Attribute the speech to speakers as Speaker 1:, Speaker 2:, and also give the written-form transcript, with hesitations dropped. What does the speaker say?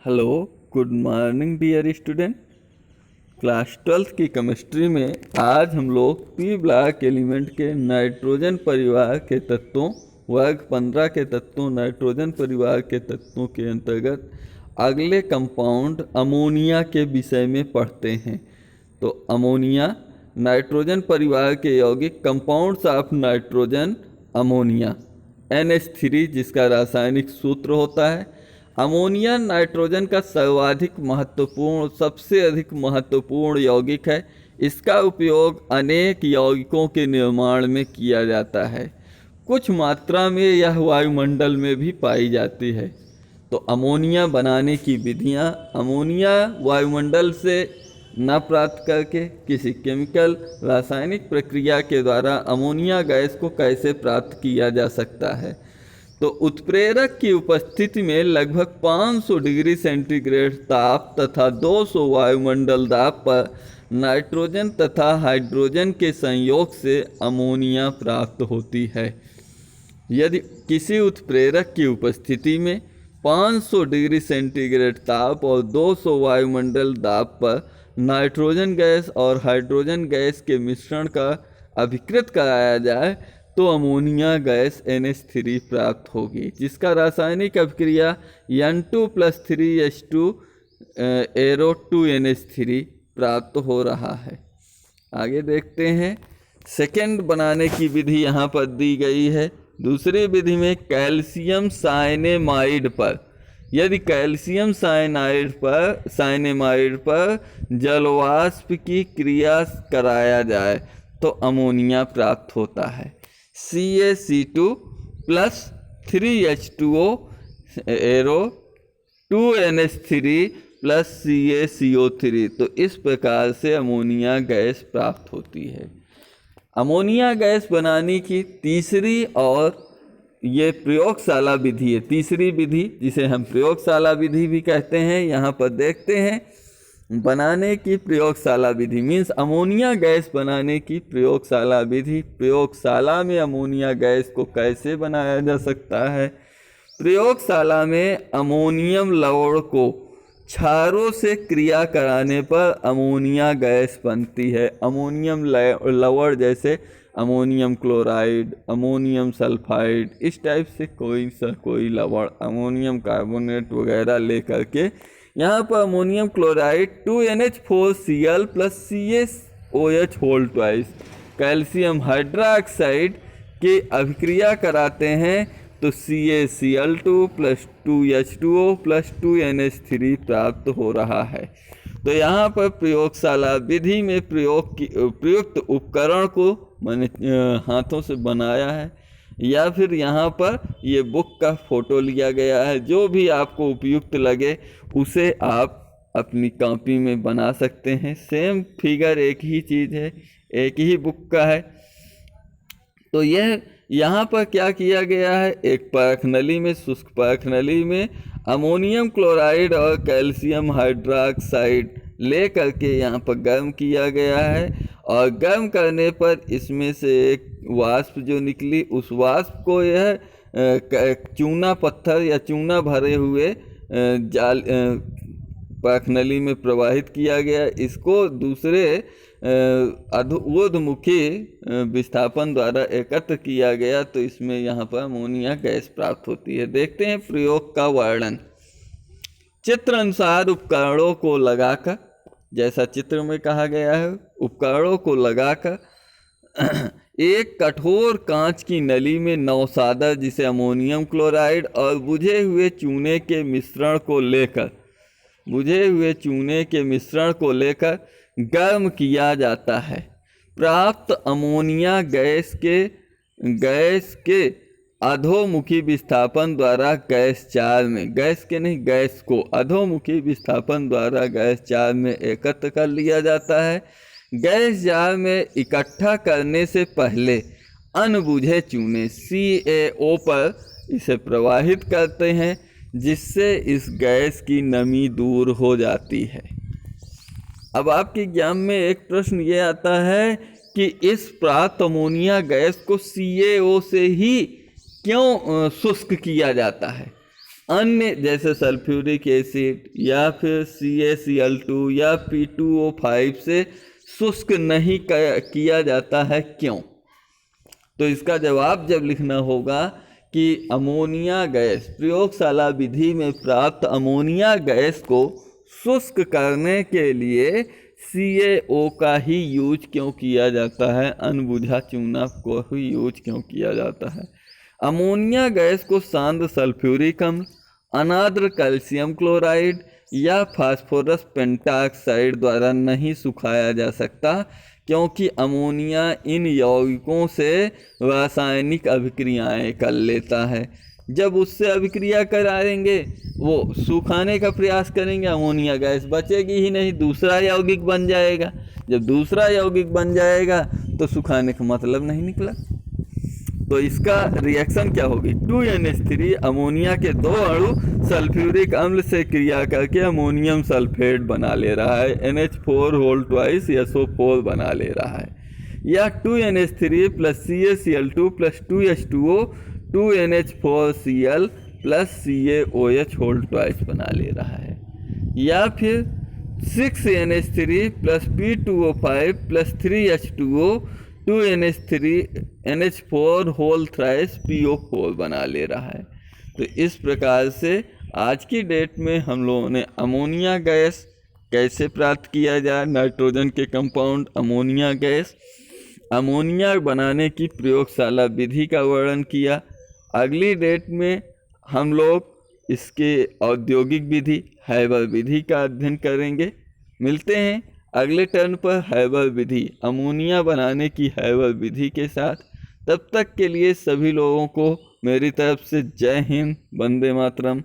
Speaker 1: Hello, good morning dear student. Class 12th की chemistry में आज हम लोग पी ब्लॉक एलिमेंट के नाइट्रोजन परिवार के तत्वों, वर्ग 15 के तत्वों नाइट्रोजन परिवार के तत्वों के अंतर्गत अगले कंपाउंड अमोनिया के विषय में पढ़ते हैं। तो अमोनिया नाइट्रोजन परिवार के यौगिक compounds of nitrogen ammonia NH3 जिसका रासायनिक सूत्र होता है। अमोनिया नाइट्रोजन का सबसे अधिक महत्वपूर्ण यौगिक है। इसका उपयोग अनेक यौगिकों के निर्माण में किया जाता है। कुछ मात्रा में यह वायुमंडल में भी पाई जाती है। तो अमोनिया बनाने की विधियाँ, अमोनिया वायुमंडल से न प्राप्त करके किसी केमिकल रासायनिक प्रक्रिया के द्वारा अमोनिया गैस को कैसे प्राप्त किया जा सकता है। तो उत्प्रेरक की उपस्थिति में लगभग 500 डिग्री सेंटीग्रेड ताप तथा 200 वायुमंडल दाब पर नाइट्रोजन तथा हाइड्रोजन के संयोग से अमोनिया प्राप्त होती है। यदि किसी उत्प्रेरक की उपस्थिति में 500 डिग्री सेंटीग्रेड ताप और 200 वायुमंडल दाब पर नाइट्रोजन गैस और हाइड्रोजन गैस के मिश्रण का अभिकृत कराया जाए तो अमोनिया गैस NH3 प्राप्त होगी, जिसका रासायनिक अभिक्रिया N2+3H2 एरो 2NH3 प्राप्त हो रहा है। आगे देखते हैं। सेकेंड बनाने की विधि यहाँ पर दी गई है। दूसरी विधि में कैल्शियम साइनेमाइड पर, यदि कैल्शियम साइनेमाइड पर जलवाष्प की क्रिया कराया जाए तो अमोनिया प्राप्त होता है। CaC2 + 3H2O arrow 2NH3 + CaCO3। तो इस प्रकार से अमोनिया गैस प्राप्त होती है। अमोनिया गैस बनाने की तीसरी और ये प्रयोगशाला विधि है। तीसरी विधि जिसे हम प्रयोगशाला विधि भी कहते हैं, यहाँ पर देखते हैं। बनाने की प्रयोगशाला विधि मीन्स अमोनिया गैस बनाने की प्रयोगशाला विधि। प्रयोगशाला में अमोनिया गैस को कैसे बनाया जा सकता है। प्रयोगशाला में अमोनियम लवण को क्षारों से क्रिया कराने पर अमोनिया गैस बनती है। अमोनियम लवण जैसे अमोनियम क्लोराइड, अमोनियम सल्फाइड, इस टाइप से कोई लवण, अमोनियम कार्बोनेट वगैरह लेकर के यहाँ पर ammonium chloride 2NH4Cl + CaOH2 calcium hydroxide की अभिक्रिया कराते हैं तो CaCl2 + 2H2O + 2NH3 प्राप्त हो रहा है। तो यहाँ पर प्रयोगशाला विधि में प्रयुक्त उपकरण को मैंने हाथों से बनाया है, या फिर यहाँ पर ये बुक का फ़ोटो लिया गया है। जो भी आपको उपयुक्त लगे उसे आप अपनी कॉपी में बना सकते हैं। सेम फिगर एक ही चीज़ है, एक ही बुक का है। तो यह यहाँ पर क्या किया गया है, एक परख नली में, शुष्क परख नली में अमोनियम क्लोराइड और कैल्शियम हाइड्रोक्साइड ले करके यहाँ पर गर्म किया गया है। और गर्म करने पर इसमें से एक वाष्प जो निकली, उस वाष्प को यह चूना पत्थर या चूना भरे हुए जाल परख नली में प्रवाहित किया गया। इसको दूसरे ऊर्ध्वमुखी विस्थापन द्वारा एकत्र किया गया तो इसमें यहाँ पर अमोनिया गैस प्राप्त होती है। देखते हैं प्रयोग का वर्णन। चित्र अनुसार उपकरणों को लगाकर, जैसा चित्र में कहा गया है, उपकरणों को लगाकर एक कठोर कांच की नली में नौसादर जिसे अमोनियम क्लोराइड और बुझे हुए चूने के मिश्रण को लेकर गर्म किया जाता है। प्राप्त अमोनिया गैस के अधोमुखी विस्थापन द्वारा गैस अधोमुखी विस्थापन द्वारा गैस जार में एकत्र कर लिया जाता है। गैस जार में इकट्ठा करने से पहले अनबुझे चूने CaO पर इसे प्रवाहित करते हैं, जिससे इस गैस की नमी दूर हो जाती है। अब आपके एग्जाम में एक प्रश्न ये आता है कि इस प्राप्त अमोनिया गैस को CaO से ही क्यों शुष्क किया जाता है। अन्य जैसे सल्फ्यूरिक एसिड या फिर CaCl2 या P2O5 से शुष्क नहीं किया जाता है, क्यों? तो इसका जवाब जब लिखना होगा कि अमोनिया गैस, प्रयोगशाला विधि में प्राप्त अमोनिया गैस को शुष्क करने के लिए CaO का ही यूज क्यों किया जाता है, अनबुझा चूना को ही यूज क्यों किया जाता है। अमोनिया गैस को सांद्र सल्फ्यूरिक अम्ल, अनाद्र कैल्शियम क्लोराइड या फास्फोरस पेंटाऑक्साइड द्वारा नहीं सुखाया जा सकता, क्योंकि अमोनिया इन यौगिकों से रासायनिक अभिक्रियाएं कर लेता है। जब उससे अभिक्रिया कराएंगे वो सुखाने का प्रयास करेंगे, अमोनिया गैस बचेगी ही नहीं, दूसरा यौगिक बन जाएगा। जब दूसरा यौगिक बन जाएगा तो सुखाने का मतलब नहीं निकला। तो इसका रिएक्शन क्या होगी, 2NH3 अमोनिया के दो अणु सल्फ्यूरिक अम्ल से क्रिया करके अमोनियम सल्फेट बना ले रहा है, NH4 SO4 बना ले रहा है, या 2NH3 plus CaCl2 plus 2H2O 2NH4Cl plus CaOH बना ले रहा है, या फिर 6NH3 plus P2O5 plus 3H2O 2NH4 whole thrice PO4 बना ले रहा है। तो इस प्रकार से आज की डेट में हम लोगों ने अमोनिया गैस कैसे प्राप्त किया जाए, नाइट्रोजन के कंपाउंड अमोनिया गैस, अमोनिया बनाने की प्रयोगशाला विधि का वर्णन किया। अगली डेट में हम लोग इसके औद्योगिक विधि हैबर विधि का अध्ययन करेंगे। मिलते हैं अगले टर्न पर हैबर विधि, अमोनिया बनाने की हैबर विधि के साथ। तब तक के लिए सभी लोगों को मेरी तरफ से जय हिंद, वंदे मातरम।